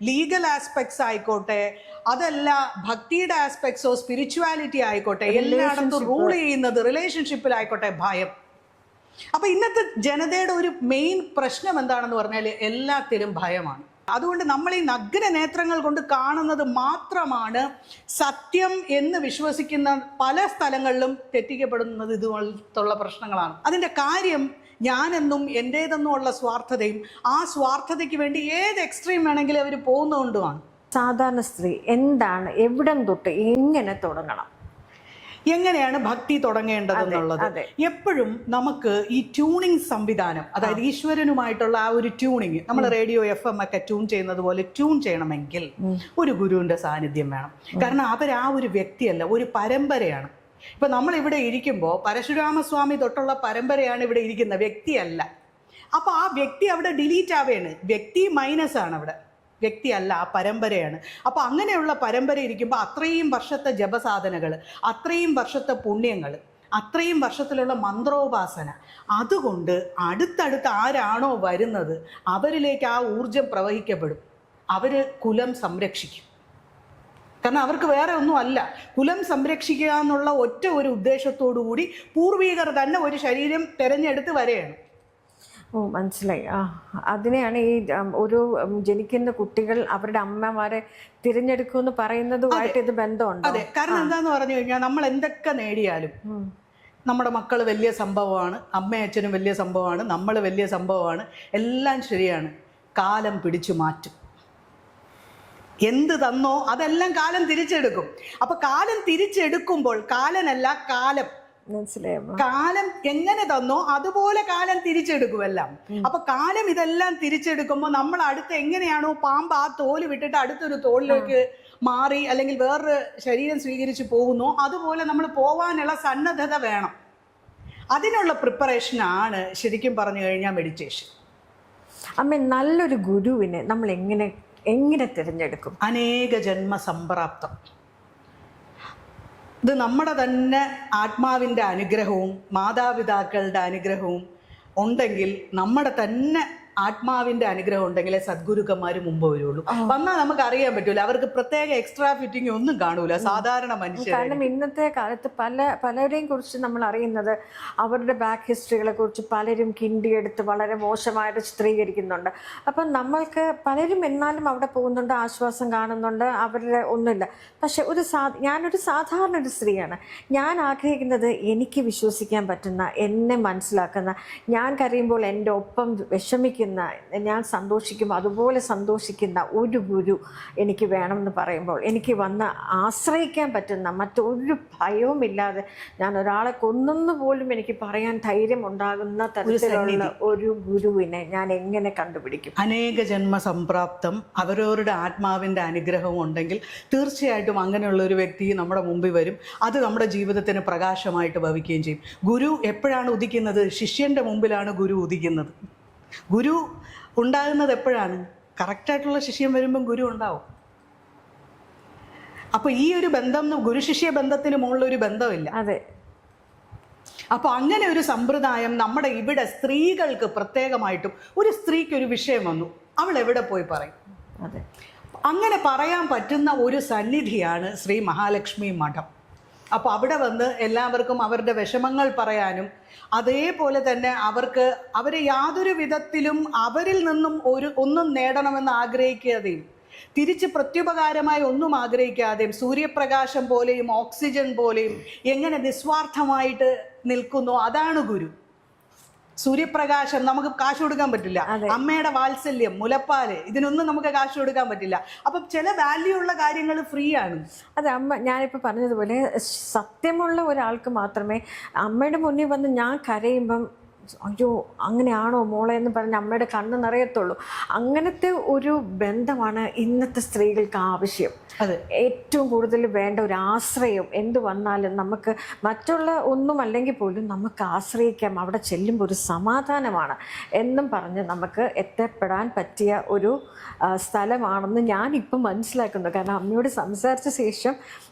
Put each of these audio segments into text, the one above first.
Legal aspects ആയിക്കോട്ടെ, അതല്ല ഭക്തിയുടെ ആസ്പെക്ട്സോ സ്പിരിച്വാലിറ്റി ആയിക്കോട്ടെ, എല്ലായിടത്തും റൂൾ ചെയ്യുന്നത് റിലേഷൻഷിപ്പിലായിക്കോട്ടെ ഭയം. അപ്പൊ ഇന്നത്തെ ജനതയുടെ ഒരു മെയിൻ പ്രശ്നം എന്താണെന്ന് പറഞ്ഞാൽ എല്ലാത്തിലും ഭയമാണ്. അതുകൊണ്ട് നമ്മൾ ഈ നഗ്ന നേത്രങ്ങൾ കൊണ്ട് കാണുന്നത് മാത്രമാണ് സത്യം എന്ന് വിശ്വസിക്കുന്ന പല സ്ഥലങ്ങളിലും തെറ്റിക്കപ്പെടുന്നത് ഇതുപോലത്തുള്ള പ്രശ്നങ്ങളാണ്. അതിൻ്റെ കാര്യം ഞാനെന്നും എൻ്റേതെന്നും ഉള്ള സ്വാർത്ഥതയും ആ സ്വാർത്ഥതയ്ക്ക് വേണ്ടി ഏത് എക്സ്ട്രീം വേണമെങ്കിലും അവർ പോകുന്നതുകൊണ്ടുമാണ്. സാധാരണ സ്ത്രീ എന്താണ്, എവിടം തൊട്ട് എങ്ങനെ തുടങ്ങണം, എങ്ങനെയാണ് ഭക്തി തുടങ്ങേണ്ടതെന്നുള്ളത് എപ്പോഴും നമുക്ക് ഈ ട്യൂണിങ് സംവിധാനം, അതായത് ഈശ്വരനുമായിട്ടുള്ള ആ ഒരു ട്യൂണിങ്, നമ്മൾ റേഡിയോ FM ഒക്കെ ട്യൂൺ ചെയ്യുന്നത് പോലെ ട്യൂൺ ചെയ്യണമെങ്കിൽ ഒരു ഗുരുവിന്റെ സാന്നിധ്യം വേണം. കാരണം ആ ഒരു വ്യക്തിയല്ല, ഒരു പരമ്പരയാണ്. ഇപ്പൊ നമ്മൾ ഇവിടെ ഇരിക്കുമ്പോൾ പരശുരാമസ്വാമി തൊട്ടുള്ള പരമ്പരയാണ് ഇവിടെ ഇരിക്കുന്ന, വ്യക്തിയല്ല. അപ്പൊ ആ വ്യക്തി അവിടെ ഡിലീറ്റ് ആവുകയാണ്. വ്യക്തി മൈനസ് ആണ് അവിടെ, വ്യക്തിയല്ല, ആ പരമ്പരയാണ്. അപ്പോൾ അങ്ങനെയുള്ള പരമ്പര ഇരിക്കുമ്പോൾ അത്രയും വർഷത്തെ ജപസാധനകൾ, അത്രയും വർഷത്തെ പുണ്യങ്ങൾ, അത്രയും വർഷത്തിലുള്ള മന്ത്രോപാസന, അതുകൊണ്ട് അടുത്തടുത്ത് ആരാണോ വരുന്നത് അവരിലേക്ക് ആ ഊർജം പ്രവഹിക്കപ്പെടും. അവർ കുലം സംരക്ഷിക്കും. കാരണം അവർക്ക് വേറെ ഒന്നും അല്ല, കുലം സംരക്ഷിക്കുക എന്നുള്ള ഒറ്റ ഒരു ഉദ്ദേശത്തോടു കൂടി പൂർവികർ തന്നെ ഒരു ശരീരം തിരഞ്ഞെടുത്ത് വരെയാണ്. ഓ, മനസ്സിലായി. അതിനെയാണ് ഈ ഒരു ജനിക്കുന്ന കുട്ടികൾ അവരുടെ അമ്മമാരെ തിരഞ്ഞെടുക്കുമെന്ന് പറയുന്നതുമായിട്ട് ഇത് ബന്ധമുണ്ട്. അതെ, കാരണം എന്താന്ന് പറഞ്ഞു കഴിഞ്ഞാൽ നമ്മൾ എന്തൊക്കെ നേടിയാലും നമ്മുടെ മക്കൾ വലിയ സംഭവമാണ്, അമ്മയും അച്ഛനും വലിയ സംഭവമാണ്, നമ്മൾ വലിയ സംഭവമാണ്, എല്ലാം ശരിയാണ്. കാലം പിടിച്ചു മാറ്റും. എന്ത് തന്നോ അതെല്ലാം കാലം തിരിച്ചെടുക്കും. അപ്പൊ കാലം തിരിച്ചെടുക്കുമ്പോൾ കാലനല്ല കാലം, കാലം എങ്ങനെ തന്നോ അതുപോലെ കാലം തിരിച്ചെടുക്കുമെല്ലാം. അപ്പൊ കാലം ഇതെല്ലാം തിരിച്ചെടുക്കുമ്പോൾ നമ്മൾ അടുത്ത് എങ്ങനെയാണോ പാമ്പ് ആ തോല് വിട്ടിട്ട് അടുത്തൊരു തോളിലേക്ക് മാറി അല്ലെങ്കിൽ വേറൊരു ശരീരം സ്വീകരിച്ച് പോകുന്നു, അതുപോലെ നമ്മൾ പോവാനുള്ള സന്നദ്ധത വേണം. അതിനുള്ള പ്രിപ്പറേഷനാണ് ശരിക്കും പറഞ്ഞു കഴിഞ്ഞാൽ മെഡിറ്റേഷൻ. അമ്മ, നല്ലൊരു ഗുരുവിനെ നമ്മൾ എങ്ങനെ തിരഞ്ഞെടുക്കും? അനേക ജന്മ സംപ്രാപ്തം. ഇത് നമ്മുടെ തന്നെ ആത്മാവിൻ്റെ അനുഗ്രഹവും മാതാപിതാക്കളുടെ അനുഗ്രഹവും ഉണ്ടെങ്കിൽ, നമ്മുടെ തന്നെ ആത്മാവിന്റെ അനുഗ്രഹം ഉണ്ടെങ്കിലേ സദ്ഗുരുക്കന്മാർ മുമ്പ് വരുള്ളൂ. വന്നാൽ നമുക്ക് അറിയാൻ പറ്റൂല, അവർക്ക് പ്രത്യേക എക്സ്ട്രാ ഫിറ്റിംഗ് ഒന്നും കാണൂല സാധാരണ മനുഷ്യർ. കാരണം ഇന്നത്തെ കാലത്ത് പലരെയും കുറിച്ച് നമ്മൾ അറിയുന്നത് അവരുടെ ബാക്ക് ഹിസ്റ്ററികളെ കുറിച്ച് പലരും കിണ്ടിയെടുത്ത് വളരെ മോശമായിട്ട് ചിത്രീകരിക്കുന്നുണ്ട്. അപ്പം നമ്മൾക്ക് പലരും എന്നാലും അവിടെ പോകുന്നുണ്ട്, ആശ്വാസം കാണുന്നുണ്ട്, അവരുടെ ഒന്നുമില്ല. പക്ഷെ ഞാനൊരു സാധാരണ ഒരു സ്ത്രീയാണ്. ഞാൻ ആഗ്രഹിക്കുന്നത് എനിക്ക് വിശ്വസിക്കാൻ പറ്റുന്ന, എന്നെ മനസ്സിലാക്കുന്ന, ഞാൻ കരയുമ്പോൾ എൻ്റെ ഒപ്പം വിഷമിക്കുന്ന, ഞാൻ സന്തോഷിക്കുമ്പോൾ അതുപോലെ സന്തോഷിക്കുന്ന ഒരു ഗുരു എനിക്ക് വേണമെന്ന് പറയുമ്പോൾ എനിക്ക് വന്ന് ആശ്രയിക്കാൻ പറ്റുന്ന, മറ്റൊരു ഭയവുമില്ലാതെ ഞാൻ ഒരാളെ കൊന്നെന്ന് പോലും എനിക്ക് പറയാൻ ധൈര്യം ഉണ്ടാകുന്ന തരത്തിലുള്ള ഒരു ഗുരുവിനെ ഞാൻ എങ്ങനെ കണ്ടുപിടിക്കും? അനേക ജന്മ സംപ്രാപ്തം അവരവരുടെ ആത്മാവിൻ്റെ അനുഗ്രഹവും ഉണ്ടെങ്കിൽ തീർച്ചയായിട്ടും അങ്ങനെയുള്ള ഒരു വ്യക്തി നമ്മുടെ മുമ്പിൽ വരും. അത് നമ്മുടെ ജീവിതത്തിന് പ്രകാശമായിട്ട് ഭവിക്കുകയും ചെയ്യും. ഗുരു എപ്പോഴാണ് ഉദിക്കുന്നത്? ശിഷ്യൻ്റെ മുമ്പിലാണ് ഗുരു ഉദിക്കുന്നത്. ഗുരു ഉണ്ടാകുന്നത് എപ്പോഴാണ്? കറക്റ്റായിട്ടുള്ള ശിഷ്യൻ വരുമ്പം ഗുരു ഉണ്ടാവും. അപ്പൊ ഈ ഒരു ബന്ധം ഗുരു ശിഷ്യ ബന്ധത്തിന് മുകളിലൊരു ബന്ധമില്ല. അതെ. അപ്പൊ അങ്ങനെ ഒരു സമ്പ്രദായം നമ്മുടെ ഇവിടെ സ്ത്രീകൾക്ക് പ്രത്യേകമായിട്ടും, ഒരു സ്ത്രീക്ക് ഒരു വിഷയം വന്നു, അവൾ എവിടെ പോയി പറയും? അതെ, അങ്ങനെ പറയാൻ പറ്റുന്ന ഒരു സന്നിധിയാണ് ശ്രീ മഹാലക്ഷ്മി മഠം. അപ്പോൾ അവിടെ വന്ന് എല്ലാവർക്കും അവരുടെ വിഷമങ്ങൾ പറയാനും, അതേപോലെ തന്നെ അവരെ യാതൊരു വിധത്തിലും അവരിൽ നിന്നും ഒന്നും നേടണമെന്ന് ആഗ്രഹിക്കാതെയും തിരിച്ച് പ്രത്യുപകാരമായി ഒന്നും ആഗ്രഹിക്കാതെയും സൂര്യപ്രകാശം പോലെയും ഓക്സിജൻ പോലെയും എങ്ങനെ നിസ്വാർത്ഥമായിട്ട് നിൽക്കുന്നു, അതാണ് ഗുരു. സൂര്യപ്രകാശം നമുക്ക് കാശ് കൊടുക്കാൻ പറ്റില്ല, അമ്മയുടെ വാത്സല്യം, മുലപ്പാല്, ഇതിനൊന്നും നമുക്ക് കാശ് കൊടുക്കാൻ പറ്റില്ല. അപ്പം ചില വാല്യൂ ഉള്ള കാര്യങ്ങൾ ഫ്രീ ആണ്. അതെ, അമ്മ ഞാനിപ്പോൾ പറഞ്ഞതുപോലെ സത്യമുള്ള ഒരാൾക്ക് മാത്രമേ അമ്മയുടെ മുന്നിൽ വന്ന് ഞാൻ കരയുമ്പം അയ്യോ അങ്ങനെയാണോ മോളെ എന്ന് പറഞ്ഞ് അമ്മയുടെ കണ്ണ് നിറയത്തുള്ളൂ. അങ്ങനത്തെ ഒരു ബന്ധമാണ് ഇന്നത്തെ സ്ത്രീകൾക്ക് ആവശ്യം. ഏറ്റവും കൂടുതൽ വേണ്ട ഒരു ആശ്രയം. എന്ത് വന്നാലും നമുക്ക് മറ്റുള്ള ഒന്നും അല്ലെങ്കിൽ പോലും നമുക്ക് ആശ്രയിക്കാം, അവിടെ ചെല്ലുമ്പോൾ ഒരു സമാധാനമാണ് എന്നും പറഞ്ഞ് നമുക്ക് എത്തപ്പെടാൻ പറ്റിയ ഒരു സ്ഥലമാണെന്ന് ഞാനിപ്പം മനസ്സിലാക്കുന്നു. കാരണം അമ്മയോട് സംസാരിച്ച ശേഷം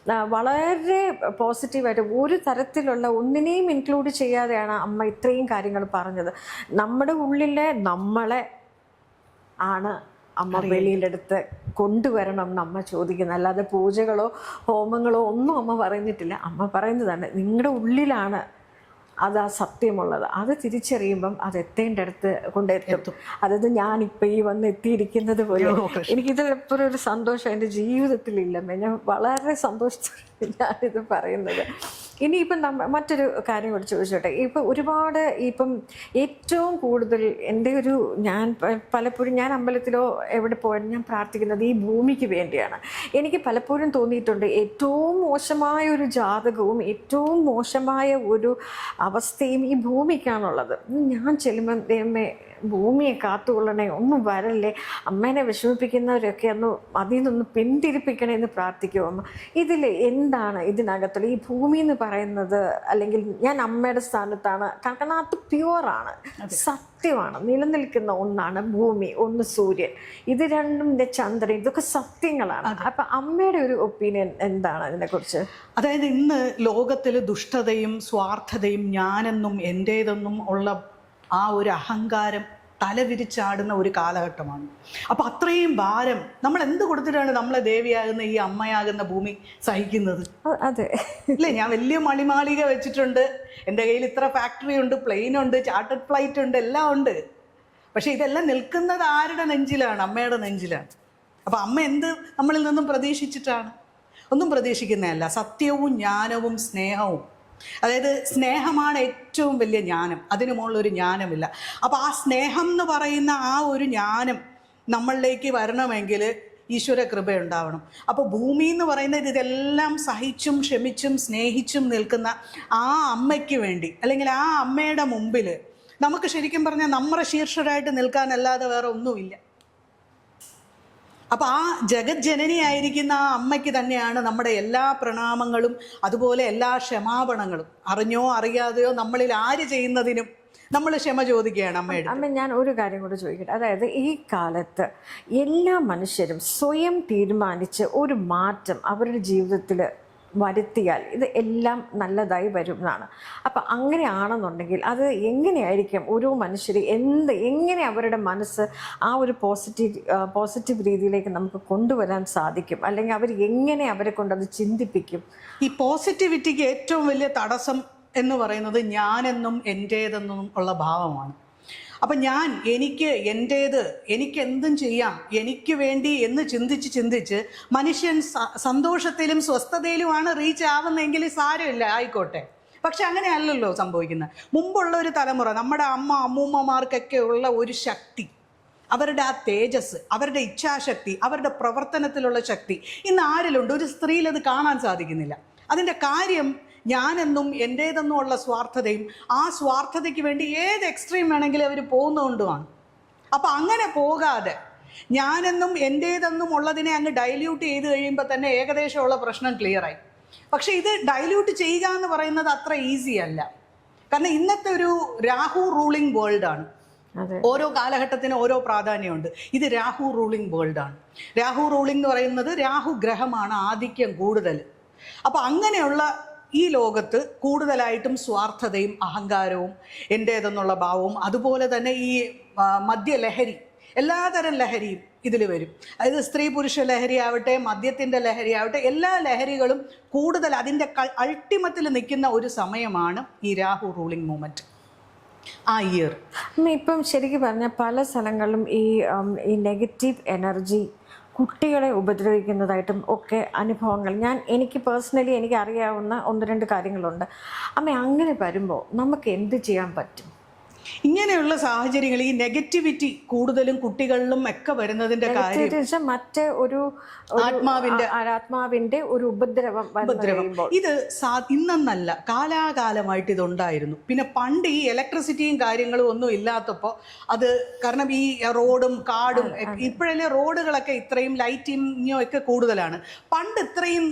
വളരെ പോസിറ്റീവായിട്ട് ഒരു തരത്തിലുള്ള ഒന്നിനെയും ഇൻക്ലൂഡ് ചെയ്യാതെയാണ് അമ്മ ഇത്രയും കാര്യങ്ങൾ പറഞ്ഞത്. നമ്മുടെ ഉള്ളിലെ നമ്മളെ ആണ് അമ്മ വെളിയിലെടുത്ത് കൊണ്ടുവരണം എന്ന് അമ്മ ചോദിക്കുന്നത്. അല്ലാതെ പൂജകളോ ഹോമങ്ങളോ ഒന്നും അമ്മ പറയുന്നിട്ടില്ല. അമ്മ പറയുന്നതാണ് നിങ്ങളുടെ ഉള്ളിലാണ് അത് ആ സത്യമുള്ളത്. അത് തിരിച്ചറിയുമ്പം അത് എത്തേണ്ടടുത്ത് കൊണ്ടെത്തും. അതായത് ഞാനിപ്പോൾ ഈ വന്ന് എത്തിയിരിക്കുന്നത് പോലെ എനിക്കിതിലെപ്പോഴും ഒരു സന്തോഷം എൻ്റെ ജീവിതത്തിലില്ല. ഞാൻ വളരെ സന്തോഷത്തോടെ ഞാനിത് പറയുന്നത്. ഇനിയിപ്പം മറ്റൊരു കാര്യം കൂടി ചോദിച്ചോട്ടെ. ഇപ്പം ഒരുപാട് ഇപ്പം ഏറ്റവും കൂടുതൽ എൻ്റെ ഞാൻ പലപ്പോഴും ഞാൻ അമ്പലത്തിലോ എവിടെ പോയാലും ഞാൻ പ്രാർത്ഥിക്കുന്നത് ഈ ഭൂമിക്ക് വേണ്ടിയാണ്. എനിക്ക് പലപ്പോഴും തോന്നിയിട്ടുണ്ട് ഏറ്റവും മോശമായ ഒരു ജാതകവും ഏറ്റവും മോശമായ ഒരു അവസ്ഥയും ഈ ഭൂമിക്കാണുള്ളത്. ഞാൻ ചെല്ലുമ്പം ദൈവമേ ഭൂമിയെ കാത്തുകൊള്ളണേ, ഒന്നും വരല്ലേ, അമ്മേനെ വിഷമിപ്പിക്കുന്നവരൊക്കെ ഒന്ന് അതിൽ നിന്നൊന്ന് പിന്തിരിപ്പിക്കണേ എന്ന് പ്രാർത്ഥിക്കും അമ്മ. ഇതിൽ എന്താണ് ഇതിനകത്തുള്ള ഈ ഭൂമി എന്ന് പറയുന്നത്? അല്ലെങ്കിൽ ഞാൻ അമ്മയുടെ സ്ഥാനത്താണ്, കാരണം അത് പ്യുവറാണ്, സത്യമാണ്, നിലനിൽക്കുന്ന ഒന്നാണ് ഭൂമി, ഒന്ന് സൂര്യൻ, ഇത് രണ്ടും ചന്ദ്രൻ, ഇതൊക്കെ സത്യങ്ങളാണ്. അപ്പം അമ്മയുടെ ഒരു ഒപ്പീനിയൻ എന്താണ് അതിനെക്കുറിച്ച്? അതായത് ഇന്ന് ലോകത്തിൽ ദുഷ്ടതയും സ്വാർത്ഥതയും ഞാനെന്നും എൻ്റേതെന്നും ഉള്ള ആ ഒരു അഹങ്കാരം തലവിരിച്ചാടുന്ന ഒരു കാലഘട്ടമാണ്. അപ്പം അത്രയും ഭാരം നമ്മൾ എന്ത് കൊടുത്തിട്ടാണ് നമ്മളെ ദേവിയാകുന്ന ഈ അമ്മയാകുന്ന ഭൂമി സഹിക്കുന്നത്? അതെ ഇല്ലേ? ഞാൻ വലിയ മണിമാളിക വെച്ചിട്ടുണ്ട്, എൻ്റെ കയ്യിൽ ഇത്ര ഫാക്ടറി ഉണ്ട്, പ്ലെയിൻ ഉണ്ട്, ചാർട്ടേഡ് ഫ്ലൈറ്റ് ഉണ്ട്, എല്ലാം ഉണ്ട്. പക്ഷെ ഇതെല്ലാം നിൽക്കുന്നത് ആരുടെ നെഞ്ചിലാണ്? അമ്മയുടെ നെഞ്ചിലാണ്. അപ്പം അമ്മ എന്ത് നമ്മളിൽ നിന്നും പ്രതീക്ഷിച്ചിട്ടാണ്? ഒന്നും പ്രതീക്ഷിക്കുന്നതല്ല. സത്യവും ജ്ഞാനവും സ്നേഹവും. അതായത് സ്നേഹമാണ് ഏറ്റവും വലിയ ജ്ഞാനം, അതിനു മുകളിലൊരു ജ്ഞാനമില്ല. അപ്പോൾ ആ സ്നേഹം എന്ന് പറയുന്ന ആ ഒരു ജ്ഞാനം നമ്മളിലേക്ക് വരണമെങ്കിൽ ഈശ്വര കൃപ ഉണ്ടാവണം. അപ്പോൾ ഭൂമി എന്ന് പറയുന്നത് ഇതെല്ലാം സഹിച്ചും ക്ഷമിച്ചും സ്നേഹിച്ചും നിൽക്കുന്ന ആ അമ്മയ്ക്ക് വേണ്ടി, അല്ലെങ്കിൽ ആ അമ്മയുടെ മുമ്പിൽ നമുക്ക് ശരിക്കും പറഞ്ഞാൽ നമ്മുടെ ശീർഷരായിട്ട് നിൽക്കാനല്ലാതെ വേറെ ഒന്നുമില്ല. അപ്പം ആ ജഗജ്ജനനിയായിരിക്കുന്ന ആ അമ്മയ്ക്ക് തന്നെയാണ് നമ്മുടെ എല്ലാ പ്രണാമങ്ങളും, അതുപോലെ എല്ലാ ക്ഷമാപണങ്ങളും. അറിഞ്ഞോ അറിയാതെയോ നമ്മളിൽ ആര് ചെയ്യുന്നതിനും നമ്മൾ ക്ഷമ ചോദിക്കുകയാണ് അമ്മയുടെ. അമ്മ, ഞാൻ ഒരു കാര്യം കൂടെ ചോദിക്കട്ടെ. അതായത് ഈ കാലത്ത് എല്ലാ മനുഷ്യരും സ്വയം തീരുമാനിച്ച് ഒരു മാറ്റം അവരുടെ ജീവിതത്തിൽ വരുത്തിയാൽ ഇത് എല്ലാം നല്ലതായി വരും എന്നാണ്. അപ്പം അങ്ങനെയാണെന്നുണ്ടെങ്കിൽ അത് ഓരോ മനുഷ്യർ എങ്ങനെ അവരുടെ മനസ്സ് ആ ഒരു പോസിറ്റീവ് രീതിയിലേക്ക് നമുക്ക് കൊണ്ടുവരാൻ സാധിക്കും? അല്ലെങ്കിൽ അവരെ കൊണ്ട് അത് ചിന്തിപ്പിക്കും? ഈ പോസിറ്റിവിറ്റിക്ക് ഏറ്റവും വലിയ തടസ്സം എന്ന് പറയുന്നത് ഞാനെന്നും എൻ്റേതെന്നും ഉള്ള ഭാവമാണ്. അപ്പം എൻ്റേത്, എനിക്ക് എന്തും ചെയ്യാം, എനിക്ക് വേണ്ടി എന്ന് ചിന്തിച്ച് മനുഷ്യൻ സന്തോഷത്തിലും സ്വസ്ഥതയിലുമാണ് റീച്ച് ആവുന്നതെങ്കിൽ സാരമില്ല, ആയിക്കോട്ടെ. പക്ഷെ അങ്ങനെയല്ലല്ലോ സംഭവിക്കുന്നത്. മുമ്പുള്ള ഒരു തലമുറ, നമ്മുടെ അമ്മൂമ്മമാർക്കൊക്കെ ഉള്ള ഒരു ശക്തി, അവരുടെ ആ തേജസ്, അവരുടെ ഇച്ഛാശക്തി, അവരുടെ പ്രവർത്തനത്തിലുള്ള ശക്തി ഇന്ന് ആരിലുണ്ട്? ഒരു സ്ത്രീയിൽ അത് കാണാൻ സാധിക്കുന്നില്ല. അതിൻ്റെ കാര്യം ഞാനെന്നും എൻ്റേതെന്നും ഉള്ള സ്വാർത്ഥതയും, ആ സ്വാർത്ഥതയ്ക്ക് വേണ്ടി ഏത് എക്സ്ട്രീം വേണമെങ്കിലും അവർ പോകുന്നതുകൊണ്ടുമാണ്. അപ്പം അങ്ങനെ പോകാതെ ഞാനെന്നും എൻ്റേതെന്നും ഉള്ളതിനെ അങ്ങ് ഡൈല്യൂട്ട് ചെയ്ത് കഴിയുമ്പോൾ തന്നെ ഏകദേശമുള്ള പ്രശ്നം ക്ലിയറായി. പക്ഷെ ഇത് ഡൈല്യൂട്ട് ചെയ്യുക എന്ന് പറയുന്നത് അത്ര ഈസി അല്ല. കാരണം ഇന്നത്തെ ഒരു രാഹു റൂളിംഗ് വേൾഡാണ്. ഓരോ കാലഘട്ടത്തിനും ഓരോ പ്രാധാന്യമുണ്ട്. ഇത് രാഹു റൂളിംഗ് വേൾഡാണ്. രാഹു റൂളിംഗ് എന്ന് പറയുന്നത് രാഹു ഗ്രഹമാണ് ആധിക്യം കൂടുതൽ. അപ്പം അങ്ങനെയുള്ള ഈ ലോകത്ത് കൂടുതലായിട്ടും സ്വാർത്ഥതയും അഹങ്കാരവും എൻ്റേതെന്നുള്ള ഭാവവും, അതുപോലെ തന്നെ ഈ മദ്യലഹരി, എല്ലാതരം ലഹരിയും ഇതിൽ വരും. അതായത് സ്ത്രീ പുരുഷ ലഹരി ആവട്ടെ, മദ്യത്തിൻ്റെ ലഹരി ആവട്ടെ, എല്ലാ ലഹരികളും കൂടുതൽ അതിൻ്റെ അൾട്ടിമത്തിൽ നിൽക്കുന്ന ഒരു സമയമാണ് ഈ രാഹു റൂളിംഗ് മൂമെൻറ്റ്, ആ ഇയർ. ഇപ്പം ശരിക്കും പറഞ്ഞാൽ പല സ്ഥലങ്ങളിലും ഈ നെഗറ്റീവ് എനർജി കുട്ടികളെ ഉപദ്രവിക്കുന്നതായിട്ടും ഒക്കെ അനുഭവങ്ങൾ എനിക്ക് പേഴ്സണലി എനിക്ക് അറിയാവുന്ന 1-2 കാര്യങ്ങളുണ്ട്. അമ്മ, അങ്ങനെ വരുമ്പോൾ നമുക്ക് എന്ത് ചെയ്യാൻ പറ്റും? ഇങ്ങനെയുള്ള സാഹചര്യങ്ങൾ, ഈ നെഗറ്റിവിറ്റി കൂടുതലും കുട്ടികളിലും ഒക്കെ വരുന്നതിന്റെ കാര്യം മറ്റേ ഒരു ആത്മാവിന്റെ ഒരു ഉപദ്രവം. ഇത് ഇന്നല്ല, കാലാകാലമായിട്ട് ഇതുണ്ടായിരുന്നു. പിന്നെ പണ്ട് ഈ ഇലക്ട്രിസിറ്റിയും കാര്യങ്ങളും ഒന്നും ഇല്ലാത്തപ്പോൾ അത്, കാരണം ഈ റോഡും കാടും, ഇപ്പോഴല്ലേ റോഡുകളൊക്കെ ഇത്രയും ലൈറ്റിങ്ങും ഒക്കെ കൂടുതലാണ്. പണ്ട് ഇത്രയും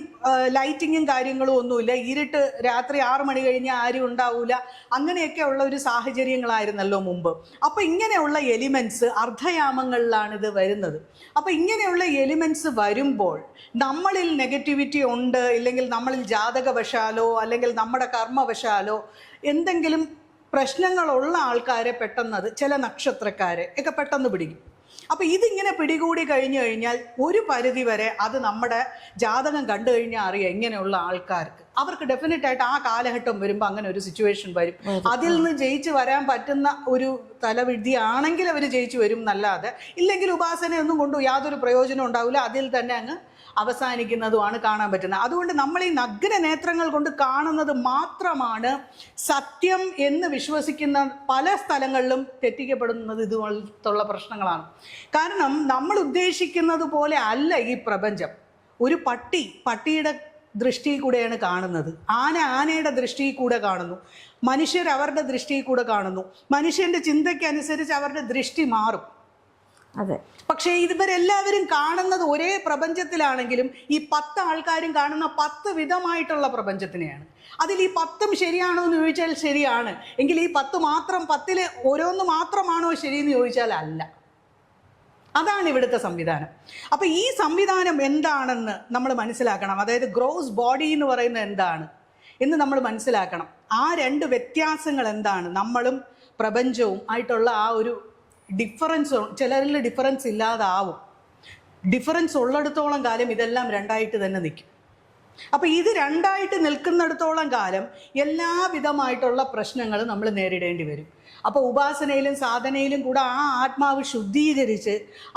ലൈറ്റിങ്ങും കാര്യങ്ങളും ഒന്നുമില്ല. ഇരുട്ട്, രാത്രി 6 മണി കഴിഞ്ഞാൽ ആരും ഉണ്ടാവില്ല. അങ്ങനെയൊക്കെ ഉള്ള ഒരു സാഹചര്യങ്ങളായിരുന്നല്ലോ മുമ്പ്. അപ്പോൾ ഇങ്ങനെയുള്ള എലിമെന്റ്സ് അർദ്ധയാമങ്ങളിലാണ് ഇത് വരുന്നത്. അപ്പോൾ ഇങ്ങനെയുള്ള എലിമെന്റ്സ് വരുമ്പോൾ നമ്മളിൽ നെഗറ്റിവിറ്റി ഉണ്ട്, ഇല്ലെങ്കിൽ നമ്മളിൽ ജാതകവശാലോ അല്ലെങ്കിൽ നമ്മുടെ കർമ്മവശാലോ എന്തെങ്കിലും പ്രശ്നങ്ങളുള്ള ആൾക്കാരെ പെട്ടെന്ന്, ചില നക്ഷത്രക്കാരെ ഒക്കെ പെട്ടെന്ന് പിടിക്കും. അപ്പൊ ഇതിങ്ങനെ പിടികൂടി കഴിഞ്ഞു കഴിഞ്ഞാൽ ഒരു പരിധി വരെ അത് നമ്മുടെ ജാതകം കണ്ടു കഴിഞ്ഞാൽ അറിയാം ഇങ്ങനെയുള്ള ആൾക്കാർക്ക് അവർക്ക് ഡെഫിനറ്റ് ആയിട്ട് ആ കാലഘട്ടം വരുമ്പോൾ അങ്ങനെ ഒരു സിറ്റുവേഷൻ വരും. അതിൽ നിന്ന് ജയിച്ചു വരാൻ പറ്റുന്ന ഒരു തലവിധി ആണെങ്കിൽ അവർ ജയിച്ചു വരും എന്നല്ലാതെ ഇല്ലെങ്കിൽ ഉപാസനയൊന്നും കൊണ്ട് യാതൊരു പ്രയോജനം ഉണ്ടാവില്ല, അതിൽ തന്നെ അങ്ങ് അവസാനിക്കുന്നതുമാണ് കാണാൻ പറ്റുന്നത്. അതുകൊണ്ട് നമ്മൾ ഈ നഗ്ന നേത്രങ്ങൾ കൊണ്ട് കാണുന്നത് മാത്രമാണ് സത്യം എന്ന് വിശ്വസിക്കുന്ന പല സ്ഥലങ്ങളിലും തെറ്റിക്കപ്പെടുന്നത് ഇതുപോലത്തുള്ള പ്രശ്നങ്ങളാണ്. കാരണം നമ്മൾ ഉദ്ദേശിക്കുന്നത് പോലെ അല്ല ഈ പ്രപഞ്ചം. ഒരു പട്ടിയുടെ ദൃഷ്ടിയിൽ കൂടെയാണ് കാണുന്നത്, ആനയുടെ ദൃഷ്ടിയിൽ കൂടെ കാണുന്നു, മനുഷ്യർ അവരുടെ ദൃഷ്ടിയിൽ കൂടെ കാണുന്നു. മനുഷ്യന്റെ ചിന്തയ്ക്കനുസരിച്ച് അവരുടെ ദൃഷ്ടി മാറും. അതെ. പക്ഷേ ഇവരെല്ലാവരും കാണുന്നത് ഒരേ പ്രപഞ്ചത്തിലാണെങ്കിലും ഈ 10 ആൾക്കാരും കാണുന്ന 10 വിധമായിട്ടുള്ള പ്രപഞ്ചത്തിനെയാണ്. അതിൽ ഈ 10ഉം ശരിയാണോ എന്ന് ചോദിച്ചാൽ ശരിയാണ്, എങ്കിൽ ഈ 10 മാത്രം 10ൽ ഓരോന്ന് മാത്രമാണോ ശരിയെന്ന് ചോദിച്ചാൽ അല്ല. അതാണ് ഇവിടുത്തെ സംവിധാനം. അപ്പൊ ഈ സംവിധാനം എന്താണെന്ന് നമ്മൾ മനസ്സിലാക്കണം. അതായത് ഗ്രോസ് ബോഡി എന്ന് പറയുന്നത് എന്താണ് എന്ന് നമ്മൾ മനസ്സിലാക്കണം. ആ 2 വ്യത്യാസങ്ങൾ എന്താണ്, നമ്മളും പ്രപഞ്ചവും ആയിട്ടുള്ള ആ ഒരു ഡിഫറൻസ്. ചിലരിൽ ഡിഫറൻസ് ഇല്ലാതാവും. ഡിഫറൻസ് ഉള്ളിടത്തോളം കാലം ഇതെല്ലാം 2ആയിട്ട് തന്നെ നിൽക്കും. അപ്പൊ ഇത് 2ആയിട്ട് നിൽക്കുന്നിടത്തോളം കാലം എല്ലാവിധമായിട്ടുള്ള പ്രശ്നങ്ങൾ നമ്മൾ നേരിടേണ്ടി വരും. അപ്പോൾ ഉപാസനയിലും സാധനയിലും കൂടെ ആ ആത്മാവ് ശുദ്ധീകരിച്ച്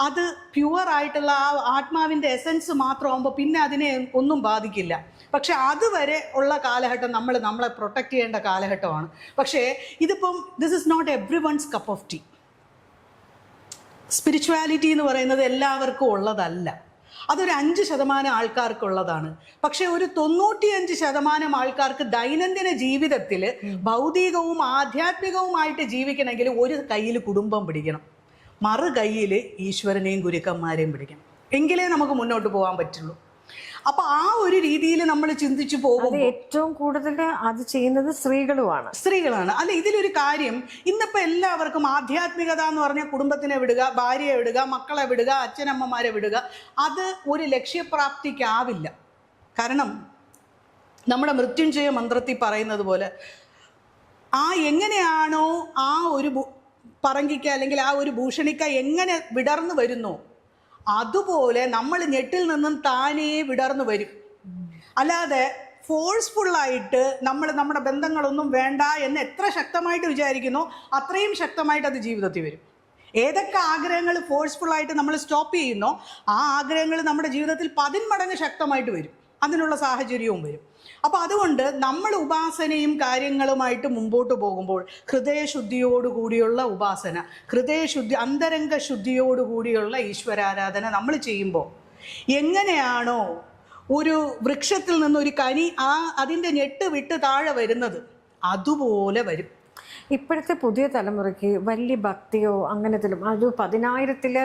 അത് പ്യുവറായിട്ടുള്ള ആ ആത്മാവിൻ്റെ എസൻസ് മാത്രമാകുമ്പോൾ പിന്നെ അതിനെ ഒന്നും ബാധിക്കില്ല. പക്ഷെ അതുവരെ ഉള്ള കാലഘട്ടം നമ്മളെ പ്രൊട്ടക്റ്റ് ചെയ്യേണ്ട കാലഘട്ടമാണ്. പക്ഷേ ഇതിപ്പം this is not everyone's cup of tea. Spirituality എന്ന് പറയുന്നത് എല്ലാവർക്കും ഉള്ളതല്ല. അതൊരു 5% ആൾക്കാർക്കുള്ളതാണ്. പക്ഷെ ഒരു 95% ആൾക്കാർക്ക് ദൈനംദിന ജീവിതത്തിൽ ഭൗതികവും ആധ്യാത്മികവുമായിട്ട് ജീവിക്കണമെങ്കിൽ ഒരു കയ്യിൽ കുടുംബം പിടിക്കണം, മറു കയ്യിൽ ഈശ്വരനെയും ഗുരുക്കന്മാരെയും പിടിക്കണം, എങ്കിലേ നമുക്ക് മുന്നോട്ട് പോകാൻ പറ്റുള്ളൂ. അപ്പൊ ആ ഒരു രീതിയിൽ നമ്മൾ ചിന്തിച്ചു പോകും. ഏറ്റവും കൂടുതൽ അത് ചെയ്യുന്നത് സ്ത്രീകളാണ്. അല്ല, ഇതിലൊരു കാര്യം, ഇന്നിപ്പോ എല്ലാവർക്കും ആധ്യാത്മികത എന്ന് പറഞ്ഞാൽ കുടുംബത്തിനെ വിടുക, ഭാര്യയെ വിടുക, മക്കളെ വിടുക, അച്ഛനമ്മമാരെ വിടുക, അത് ഒരു ലക്ഷ്യപ്രാപ്തിക്കാവില്ല. കാരണം നമ്മുടെ മൃത്യുഞ്ജയ മന്ത്രത്തിൽ പറയുന്നത് പോലെ എങ്ങനെയാണോ ആ ഒരു പറങ്കിക്ക അല്ലെങ്കിൽ ആ ഒരു ഭൂഷണിക്ക എങ്ങനെ വിടർന്നു വരുന്നു, അതുപോലെ നമ്മൾ ഞെട്ടിൽ നിന്നും താനേ വിടർന്നു വരും. അല്ലാതെ ഫോഴ്സ്ഫുള്ളായിട്ട് നമ്മുടെ ബന്ധങ്ങളൊന്നും വേണ്ട എന്ന് എത്ര ശക്തമായിട്ട് വിചാരിക്കുന്നോ അത്രയും ശക്തമായിട്ട് അത് ജീവിതത്തിൽ വരും. ഏതൊക്കെ ആഗ്രഹങ്ങൾ ഫോഴ്സ്ഫുള്ളായിട്ട് നമ്മൾ സ്റ്റോപ്പ് ചെയ്യുന്നോ ആ ആഗ്രഹങ്ങൾ നമ്മുടെ ജീവിതത്തിൽ 10 മടങ്ങ് ശക്തമായിട്ട് വരും. അതിനുള്ള സാഹചര്യവും വരും. അപ്പോൾ അതുകൊണ്ട് നമ്മൾ ഉപാസനയും കാര്യങ്ങളുമായിട്ട് മുമ്പോട്ട് പോകുമ്പോൾ ഹൃദയശുദ്ധിയോടുകൂടിയുള്ള ഉപാസന, അന്തരംഗ ശുദ്ധിയോടുകൂടിയുള്ള ഈശ്വരാരാധന നമ്മൾ ചെയ്യുമ്പോൾ എങ്ങനെയാണോ ഒരു വൃക്ഷത്തിൽ നിന്നൊരു കനി അതിൻ്റെ ഞെട്ട് വിട്ട് താഴെ വരുന്നത് അതുപോലെ വരും. ഇപ്പോഴത്തെ പുതിയ തലമുറയ്ക്ക് വലിയ ഭക്തിയോ അങ്ങനത്തിലും അത് 10,000-ൽ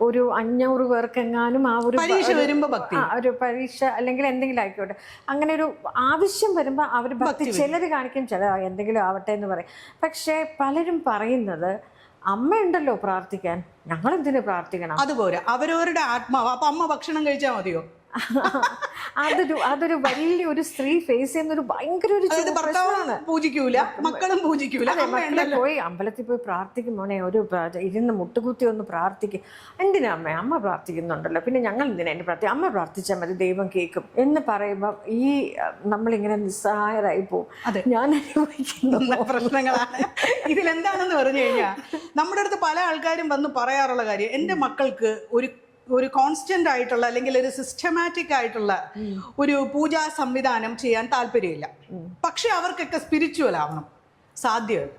ഒരു 500 പേർക്കെങ്ങാനും ആ ഒരു പരീക്ഷ വരുമ്പോൾ ഭക്തി, ഒരു പരീക്ഷ അല്ലെങ്കിൽ എന്തെങ്കിലും ആയിക്കോട്ടെ, അങ്ങനെ ഒരു ആവശ്യം വരുമ്പോൾ അവർ ഭക്തി ചിലർ കാണിക്കും, ചില എന്തെങ്കിലും ആവട്ടെ എന്ന് പറയും. പക്ഷേ പലരും പറയുന്നത് അമ്മയുണ്ടല്ലോ പ്രാർത്ഥിക്കാൻ, ഞങ്ങൾ എന്തിനു പ്രാർത്ഥിക്കണം? അതുപോലെ അവരവരുടെ ആത്മാവ്. അപ്പൊ അമ്മ ഭക്ഷണം കഴിച്ചാൽ മതിയോ? അതൊരു വലിയൊരു സ്ത്രീ ഫേസ് ചെയ്യുന്ന ഒരു ഭയങ്കര ഒരു പ്രശ്നമാണ്. പൂജിക്കൂല, മക്കളും പൂജിക്കൂല. പോയി അമ്പലത്തിൽ പോയി പ്രാർത്ഥിക്കും, മോനെ ഒരു ഇരുന്ന് മുട്ടുകുത്തി ഒന്ന് പ്രാർത്ഥിക്കും. എന്തിനാ അമ്മ പ്രാർത്ഥിക്കുന്നുണ്ടല്ലോ, പിന്നെ ഞങ്ങൾ എന്തിനാ എന്നെ പ്രാർത്ഥിക്കും, അമ്മ പ്രാർത്ഥിച്ചാൽ മതി ദൈവം കേൾക്കും എന്ന് പറയുമ്പോൾ ഈ നമ്മളിങ്ങനെ നിസ്സഹായരായി പോകും. ഞാൻ അനുഭവിക്കുന്ന പ്രശ്നങ്ങളാണ്. ഇതിലെന്താണെന്ന് പറഞ്ഞു കഴിഞ്ഞാൽ നമ്മുടെ അടുത്ത് പല ആൾക്കാരും വന്ന് പറയാറുള്ള കാര്യം, എൻ്റെ മക്കൾക്ക് ഒരു കോൺസ്റ്റന്റ് ആയിട്ടുള്ള അല്ലെങ്കിൽ ഒരു സിസ്റ്റമാറ്റിക് ആയിട്ടുള്ള ഒരു പൂജാ സംവിധാനം ചെയ്യാൻ താല്പര്യമില്ല. പക്ഷെ അവർക്കൊക്കെ സ്പിരിച്വൽ ആവണം, സാധ്യമല്ല.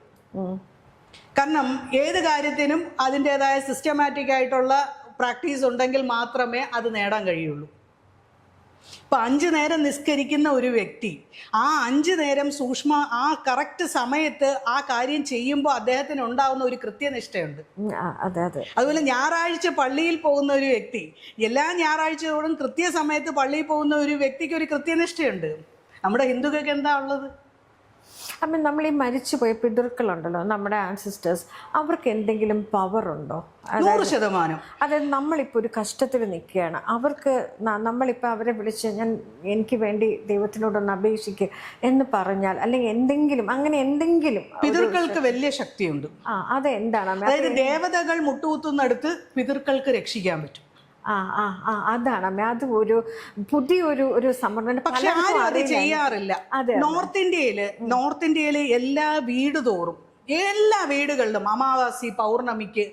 കാരണം ഏത് കാര്യത്തിനും അതിൻ്റെതായ സിസ്റ്റമാറ്റിക് ആയിട്ടുള്ള പ്രാക്ടീസ് ഉണ്ടെങ്കിൽ മാത്രമേ അത് നേടാൻ കഴിയുള്ളൂ. ഇപ്പൊ 5 നേരം നിസ്കരിക്കുന്ന ഒരു വ്യക്തി ആ 5 നേരം ആ കറക്റ്റ് സമയത്ത് ആ കാര്യം ചെയ്യുമ്പോൾ അദ്ദേഹത്തിന് ഉണ്ടാവുന്ന ഒരു കൃത്യനിഷ്ഠയുണ്ട്. അതുപോലെ ഞായറാഴ്ച പള്ളിയിൽ പോകുന്ന ഒരു വ്യക്തി എല്ലാ ഞായറാഴ്ചയോടും കൃത്യസമയത്ത് പള്ളിയിൽ പോകുന്ന ഒരു വ്യക്തിക്ക് ഒരു കൃത്യനിഷ്ഠയുണ്ട്. നമ്മുടെ ഹിന്ദുക്കൾക്ക് എന്താ ഉള്ളത്? അപ്പം നമ്മൾ ഈ മരിച്ചുപോയ പിതൃക്കളുണ്ടല്ലോ, നമ്മുടെ ആൻസിസ്റ്റേഴ്സ്, അവർക്ക് എന്തെങ്കിലും പവർ ഉണ്ടോ? 100%. അതായത് നമ്മളിപ്പോൾ ഒരു കഷ്ടത്തിൽ നിൽക്കുകയാണ്, അവർക്ക് നമ്മളിപ്പോൾ അവരെ വിളിച്ച് എനിക്ക് വേണ്ടി ദൈവത്തിനോടൊന്ന് അപേക്ഷിക്കുക എന്ന് പറഞ്ഞാൽ, അല്ലെങ്കിൽ എന്തെങ്കിലും അങ്ങനെ എന്തെങ്കിലും പിതൃക്കൾക്ക് വലിയ ശക്തിയുണ്ട്. അതെന്താണ്? അതായത് ദേവതകൾ മുട്ടുകുത്തുന്നിടത്ത് പിതൃക്കൾക്ക് രക്ഷിക്കാൻ പറ്റും. അതാണ് അമ്മ, അത് ഒരു പുതിയൊരു സംഭരണം. പക്ഷെ ആരും അത് ചെയ്യാറില്ല. നോർത്ത് ഇന്ത്യയില് എല്ലാ വീടുകളിലും അമാവാസി പൗർണമിക്ക്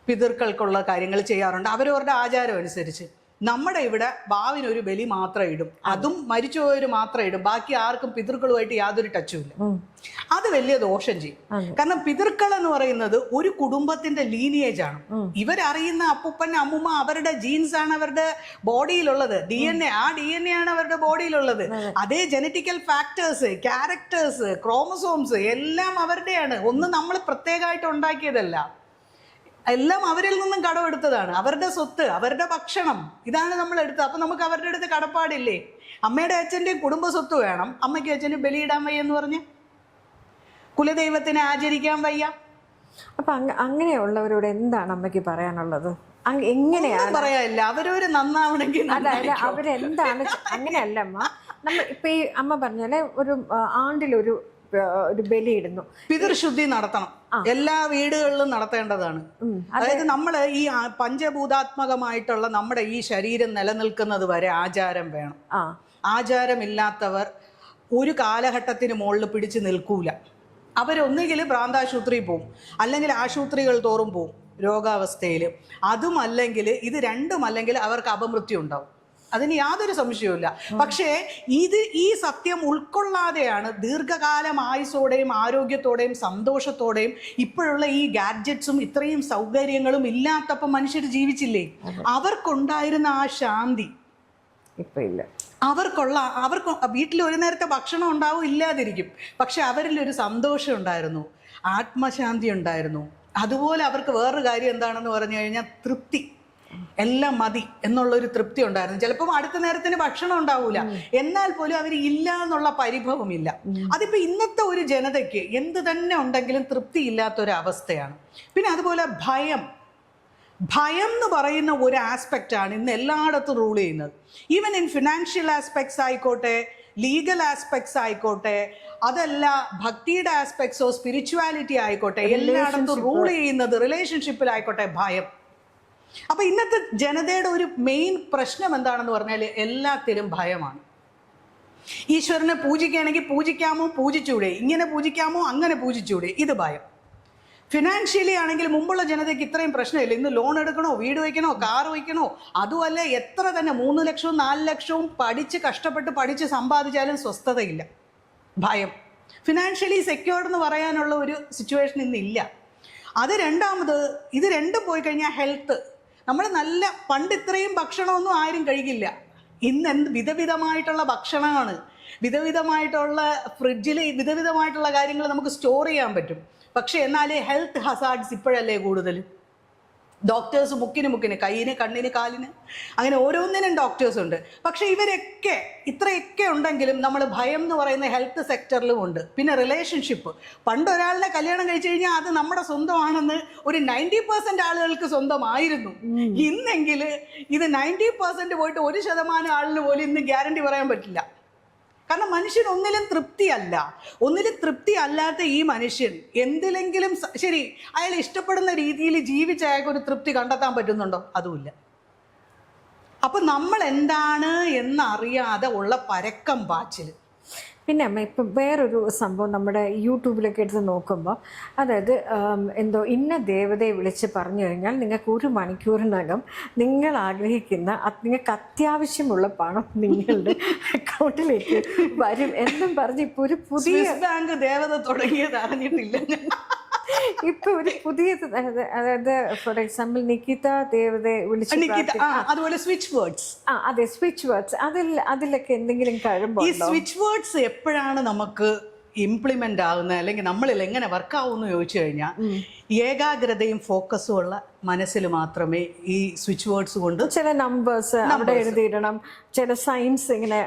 പിതൃക്കൾക്കുള്ള കാര്യങ്ങൾ ചെയ്യാറുണ്ട്, അവരവരുടെ ആചാരം അനുസരിച്ച്. നമ്മുടെ ഇവിടെ വാവിനൊരു ബലി മാത്രം ഇടും, അതും മരിച്ചുപോയവര് മാത്രം ഇടും, ബാക്കി ആർക്കും പിതൃക്കളുമായിട്ട് യാതൊരു ടച്ചും ഇല്ല. അത് വലിയ ദോഷം ചെയ്യും. കാരണം പിതൃക്കൾ എന്ന് പറയുന്നത് ഒരു കുടുംബത്തിന്റെ ലീനിയേജ് ആണ്. ഇവരറിയുന്ന അപ്പൂപ്പൻ അമ്മൂമ്മ അവരുടെ ജീൻസ് ആണ് അവരുടെ ബോഡിയിലുള്ളത്, DNA ആണ് അവരുടെ ബോഡിയിലുള്ളത്. അതേ ജനറ്റിക്കൽ ഫാക്ടേഴ്സ്, ക്യാരക്ടേഴ്സ്, ക്രോമസോംസ് എല്ലാം അവരുടെയാണ്. ഒന്നും നമ്മൾ പ്രത്യേകമായിട്ട് ഉണ്ടാക്കിയതല്ല, എല്ലാം അവരിൽ നിന്നും കടമെടുത്തതാണ്. അവരുടെ സ്വത്ത്, അവരുടെ ഭക്ഷണം, ഇതാണ് നമ്മൾ എടുത്തത്. അപ്പൊ നമുക്ക് അവരുടെ അടുത്ത് കടപ്പാടില്ലേ? അമ്മയുടെ അച്ഛൻ്റെയും കുടുംബ സ്വത്ത് വേണം, അമ്മയ്ക്കും അച്ഛനും ബലിയിടാൻ വയ്യ എന്ന് പറഞ്ഞ് കുലദൈവത്തിനെ ആചരിക്കാൻ വയ്യ. അപ്പൊ അങ്ങനെയുള്ളവരോട് എന്താണ് അമ്മയ്ക്ക് പറയാനുള്ളത്? എങ്ങനെയാണ് പറയാനില്ല, അവരവര് നന്നാവണമെങ്കിൽ. അതായത് അവരെന്താണ്, അങ്ങനെയല്ല അമ്മ. നമ്മൾ ഇപ്പൊ ഈ അമ്മ പറഞ്ഞാല് ഒരു ആണ്ടിലൊരു ബലിയിടുന്നു, പിതൃശുദ്ധി നടത്തണം, എല്ലാ വീടുകളിലും നടത്തേണ്ടതാണ്. അതായത് നമ്മള് ഈ പഞ്ചഭൂതാത്മകമായിട്ടുള്ള നമ്മുടെ ഈ ശരീരം നിലനിൽക്കുന്നത് വരെ ആചാരം വേണം. ആചാരമില്ലാത്തവർ ഒരു കാലഘട്ടത്തിന് മുകളിൽ പിടിച്ചു നിൽക്കൂല. അവരൊന്നുകിൽ ഭ്രാന്താശുപത്രിയിൽ പോവും, അല്ലെങ്കിൽ ആശുപത്രികൾ തോറും പോവും രോഗാവസ്ഥയിൽ. അതുമല്ലെങ്കിൽ ഇത് രണ്ടുമല്ലെങ്കിൽ അവർക്ക് അപമൃത്യു ഉണ്ടാവും, അതിന് യാതൊരു സംശയവുമില്ല. പക്ഷേ ഈ സത്യം ഉൾക്കൊള്ളാതെയാണ് ദീർഘകാലം ആയുസോടെയും ആരോഗ്യത്തോടെയും സന്തോഷത്തോടെയും ഇപ്പോഴുള്ള ഈ ഗാഡ്ജറ്റ്സും ഇത്രയും സൗകര്യങ്ങളും ഇല്ലാത്തപ്പോൾ മനുഷ്യർ ജീവിച്ചില്ലേ? അവർക്കുണ്ടായിരുന്ന ആ ശാന്തി ഇപ്പൊ ഇല്ല. അവർക്ക് വീട്ടിൽ ഒരു നേരത്തെ ഭക്ഷണം ഉണ്ടാവും, ഇല്ലാതിരിക്കും, പക്ഷെ അവരിലൊരു സന്തോഷം ഉണ്ടായിരുന്നു, ആത്മശാന്തി ഉണ്ടായിരുന്നു. അതുപോലെ അവർക്ക് വേറൊരു കാര്യം എന്താണെന്ന് പറഞ്ഞു കഴിഞ്ഞാൽ തൃപ്തി, എല്ലാം മതി എന്നുള്ളൊരു തൃപ്തി ഉണ്ടായിരുന്നു. ചിലപ്പം അടുത്ത നേരത്തിന് ഭക്ഷണം ഉണ്ടാവൂല, എന്നാൽ പോലും അവർ ഇല്ല എന്നുള്ള പരിഭവമില്ല. അതിപ്പോ ഇന്നത്തെ ഒരു ജനതയ്ക്ക് എന്ത് തന്നെ ഉണ്ടെങ്കിലും തൃപ്തി ഇല്ലാത്തൊരവസ്ഥയാണ്. പിന്നെ അതുപോലെ ഭയം എന്ന് പറയുന്ന ഒരു ആസ്പെക്റ്റ് ആണ് ഇന്ന് എല്ലായിടത്തും റൂൾ ചെയ്യുന്നത്. ഈവൻ ഇൻ ഫിനാൻഷ്യൽ ആസ്പെക്ട്സ് ആയിക്കോട്ടെ, ലീഗൽ ആസ്പെക്ട്സ് ആയിക്കോട്ടെ, അതല്ല ഭക്തിയുടെ ആസ്പെക്ട്സോ സ്പിരിച്വാലിറ്റി ആയിക്കോട്ടെ, എല്ലായിടത്തും റൂൾ ചെയ്യുന്നത് റിലേഷൻഷിപ്പിലായിക്കോട്ടെ ഭയം. അപ്പൊ ഇന്നത്തെ ജനതയുടെ ഒരു മെയിൻ പ്രശ്നം എന്താണെന്ന് പറഞ്ഞാൽ എല്ലാത്തിലും ഭയമാണ്. ഈശ്വരനെ പൂജിക്കുകയാണെങ്കിൽ പൂജിക്കാമോ, പൂജിച്ചൂടെ, ഇങ്ങനെ പൂജിക്കാമോ, അങ്ങനെ പൂജിച്ചൂടെ, ഇത് ഭയം. ഫിനാൻഷ്യലി ആണെങ്കിൽ മുമ്പുള്ള ജനതയ്ക്ക് ഇത്രയും പ്രശ്നമില്ല. ഇന്ന് ലോൺ എടുക്കണോ, വീട് വയ്ക്കണോ, കാർ വയ്ക്കണോ, അതുമല്ല എത്ര തന്നെ 3 ലക്ഷവും 4 ലക്ഷവും കഷ്ടപ്പെട്ട് പഠിച്ച് സമ്പാദിച്ചാലും സ്വസ്ഥതയില്ല, ഭയം. ഫിനാൻഷ്യലി സെക്യൂർഡ് എന്ന് പറയാനുള്ള ഒരു സിറ്റുവേഷൻ ഇന്നില്ല. അത് രണ്ടാമത്. ഇത് രണ്ടും പോയി കഴിഞ്ഞാൽ ഹെൽത്ത്. നമ്മൾ പണ്ട് ഇത്രയും ഭക്ഷണമൊന്നും ആരും കഴിക്കില്ല. ഇന്ന് വിധവിധമായിട്ടുള്ള ഭക്ഷണമാണ്, വിധവിധമായിട്ടുള്ള ഫ്രിഡ്ജിൽ വിധവിധമായിട്ടുള്ള കാര്യങ്ങൾ നമുക്ക് സ്റ്റോർ ചെയ്യാൻ പറ്റും. പക്ഷെ എന്നാൽ ഹെൽത്ത് ഹസാർഡ്സ് ഇപ്പോഴല്ലേ കൂടുതൽ. ഡോക്ടേഴ്സ് മുക്കിന് കയ്യിന്, കണ്ണിന്, കാലിന്, അങ്ങനെ ഓരോന്നിനും ഡോക്ടേഴ്സ് ഉണ്ട്. പക്ഷെ ഇത്രയൊക്കെ ഉണ്ടെങ്കിലും നമ്മൾ ഭയം എന്ന് പറയുന്ന ഹെൽത്ത് സെക്ടറിലും ഉണ്ട്. പിന്നെ റിലേഷൻഷിപ്പ്. പണ്ട് ഒരാളിനെ കല്യാണം കഴിച്ചു കഴിഞ്ഞാൽ അത് നമ്മുടെ സ്വന്തമാണെന്ന് ഒരു 90% ആളുകൾക്ക് സ്വന്തമായിരുന്നു. ഇന്നെങ്കിൽ ഇത് 90% പോയിട്ട് 1% ആളിന് പോലും ഇന്ന് ഗ്യാരണ്ടി പറയാൻ പറ്റില്ല. കാരണം മനുഷ്യൻ ഒന്നിലും തൃപ്തി അല്ലാത്ത ഈ മനുഷ്യൻ എന്തിലെങ്കിലും ശരി അയാൾ ഇഷ്ടപ്പെടുന്ന രീതിയിൽ ജീവിച്ച് അയാൾക്ക് ഒരു തൃപ്തി കണ്ടെത്താൻ പറ്റുന്നുണ്ടോ? അതുമില്ല. അപ്പൊ നമ്മൾ എന്താണ് എന്നറിയാതെ ഉള്ള പരക്കം പാച്ചിൽ. പിന്നെ അമ്മ ഇപ്പം വേറൊരു സംഭവം നമ്മുടെ യൂട്യൂബിലൊക്കെ എടുത്ത് നോക്കുമ്പോൾ, അതായത് എന്തോ ഇന്ന ദേവതയെ വിളിച്ച് പറഞ്ഞു കഴിഞ്ഞാൽ നിങ്ങൾക്ക് 1 മണിക്കൂറിനകം നിങ്ങൾ ആഗ്രഹിക്കുന്ന നിങ്ങൾക്ക് അത്യാവശ്യമുള്ള പണം നിങ്ങളുടെ അക്കൗണ്ടിലേക്ക് വരും എന്നും പറഞ്ഞ് ഇപ്പോൾ ഒരു പുതിയ ബാങ്ക് ദേവത തുടങ്ങിയത് അറിഞ്ഞിട്ടില്ല. ഇപ്പൊ ഒരു പുതിയ, അതായത് ഫോർ എക്സാമ്പിൾ നികിത ദേവതയെ വിളിച്ച്, അതുപോലെ സ്വിച്ച് വേർഡ്സ്. അതെ, സ്വിച്ച് വേർഡ്സ്. അതിലൊക്കെ എന്തെങ്കിലും കഴിയുമ്പോൾ ഈ സ്വിച്ച് വേർഡ്സ് എപ്പോഴാണ് നമുക്ക് ഇംപ്ലിമെന്റ് ആകുന്നത്, അല്ലെങ്കിൽ നമ്മളിൽ എങ്ങനെ വർക്ക് ആവുമെന്ന് ചോദിച്ചു കഴിഞ്ഞാൽ ഏകാഗ്രതയും ഫോക്കസും ഉള്ള മനസ്സിൽ മാത്രമേ ഈ സ്വിച്ച് വേർഡ്സ് കൊണ്ട് ചില നമ്പേഴ്സ് അവിടെ എഴുതിയിടണം, ചില സൈൻസ്, ഇങ്ങനെ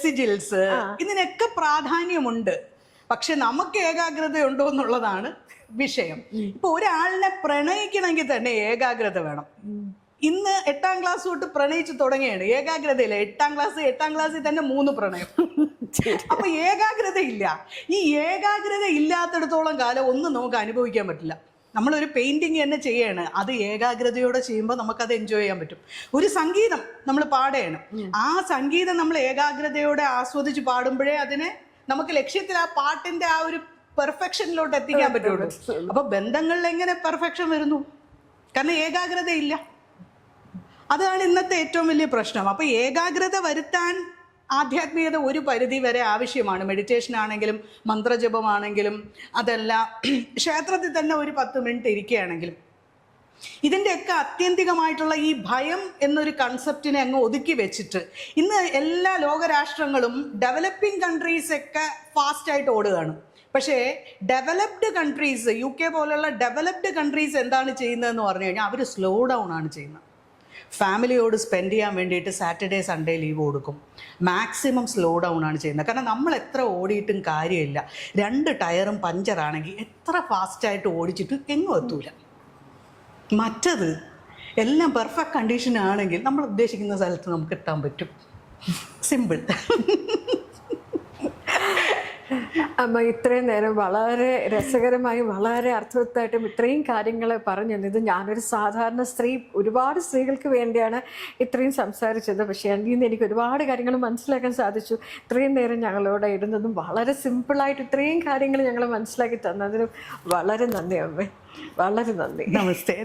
സിജിൽസ്, ഇതിനൊക്കെ പ്രാധാന്യമുണ്ട്. പക്ഷെ നമുക്ക് ഏകാഗ്രത ഉണ്ടോ എന്നുള്ളതാണ് വിഷയം. ഇപ്പൊ ഒരാളിനെ പ്രണയിക്കണമെങ്കിൽ തന്നെ ഏകാഗ്രത വേണം. ഇന്ന് 8ാം ക്ലാസ് തൊട്ട് പ്രണയിച്ച് തുടങ്ങിയാണ്, ഏകാഗ്രതയില്ല. 8ാം ക്ലാസ്സിൽ തന്നെ 3 പ്രണയം. അപ്പൊ ഏകാഗ്രത ഇല്ല. ഈ ഏകാഗ്രത ഇല്ലാത്തിടത്തോളം കാലം ഒന്നും നമുക്ക് അനുഭവിക്കാൻ പറ്റില്ല. നമ്മളൊരു പെയിന്റിങ് തന്നെ ചെയ്യാണ്, അത് ഏകാഗ്രതയോടെ ചെയ്യുമ്പോൾ നമുക്കത് എൻജോയ് ചെയ്യാൻ പറ്റും. ഒരു സംഗീതം നമ്മൾ പാടുകയാണ്, ആ സംഗീതം നമ്മൾ ഏകാഗ്രതയോടെ ആസ്വദിച്ച് പാടുമ്പോഴേ അതിനെ നമുക്ക് ലക്ഷ്യത്തിൽ ആ പാട്ടിന്റെ ആ ഒരു പെർഫെക്ഷനിലോട്ട് എത്തിക്കാൻ പറ്റുള്ളൂ. അപ്പൊ ബന്ധങ്ങളിൽ എങ്ങനെ പെർഫെക്ഷൻ വരുന്നു? കാരണം ഏകാഗ്രത ഇല്ല. അതാണ് ഇന്നത്തെ ഏറ്റവും വലിയ പ്രശ്നം. അപ്പൊ ഏകാഗ്രത വരുത്താൻ ആധ്യാത്മികത ഒരു പരിധി വരെ ആവശ്യമാണ്. മെഡിറ്റേഷൻ ആണെങ്കിലും മന്ത്രജപമാണെങ്കിലും അതല്ല ക്ഷേത്രത്തിൽ തന്നെ ഒരു 10 മിനിറ്റ് ഇരിക്കുകയാണെങ്കിലും ഇതിൻ്റെയൊക്കെ ആത്യന്തികമായിട്ടുള്ള ഈ ഭയം എന്നൊരു കൺസെപ്റ്റിനെ അങ്ങ് ഒതുക്കി വെച്ചിട്ട് ഇന്ന് എല്ലാ ലോകരാഷ്ട്രങ്ങളും ഡെവലപ്പിംഗ് കൺട്രീസൊക്കെ ഫാസ്റ്റായിട്ട് ഓടുകയാണ്. പക്ഷേ ഡെവലപ്ഡ് കൺട്രീസ്, UK പോലുള്ള ഡെവലപ്ഡ് കൺട്രീസ് എന്താണ് ചെയ്യുന്നതെന്ന് പറഞ്ഞു കഴിഞ്ഞാൽ അവർ സ്ലോ ഡൗൺ ആണ് ചെയ്യുന്നത്. ഫാമിലിയോട് സ്പെൻഡ് ചെയ്യാൻ വേണ്ടിയിട്ട് സാറ്റർഡേ സൺഡേ ലീവ് കൊടുക്കും. മാക്സിമം സ്ലോ ഡൗൺ ആണ് ചെയ്യുന്നത്. കാരണം നമ്മൾ എത്ര ഓടിയിട്ടും കാര്യമില്ല. 2 ടയറും പഞ്ചറാണെങ്കിൽ എത്ര ഫാസ്റ്റായിട്ട് ഓടിച്ചിട്ട് എങ്ങും എത്തൂല. മറ്റത് എല്ലാം പെർഫെക്റ്റ് കണ്ടീഷൻ ആണെങ്കിൽ നമ്മൾ ഉദ്ദേശിക്കുന്ന സ്ഥലത്ത് നമുക്ക് എത്താൻ പറ്റും. സിമ്പിൾ. അമ്മ ഇത്രയും നേരം വളരെ രസകരമായി വളരെ അർത്ഥവത്തായിട്ടും ഇത്രയും കാര്യങ്ങൾ പറഞ്ഞു തന്നത്. ഞാനൊരു സാധാരണ സ്ത്രീ, ഒരുപാട് സ്ത്രീകൾക്ക് വേണ്ടിയാണ് ഇത്രയും സംസാരിച്ചത്. പക്ഷേ അതിൽ നിന്ന് എനിക്ക് ഒരുപാട് കാര്യങ്ങൾ മനസ്സിലാക്കാൻ സാധിച്ചു. ഇത്രയും നേരം ഞങ്ങളോട് ഇരുന്നതും വളരെ സിമ്പിളായിട്ട് ഇത്രയും കാര്യങ്ങൾ ഞങ്ങൾ മനസ്സിലാക്കി തന്നതിനും വളരെ നന്ദി അമ്മേ, വളരെ നന്ദി. നമസ്തേ.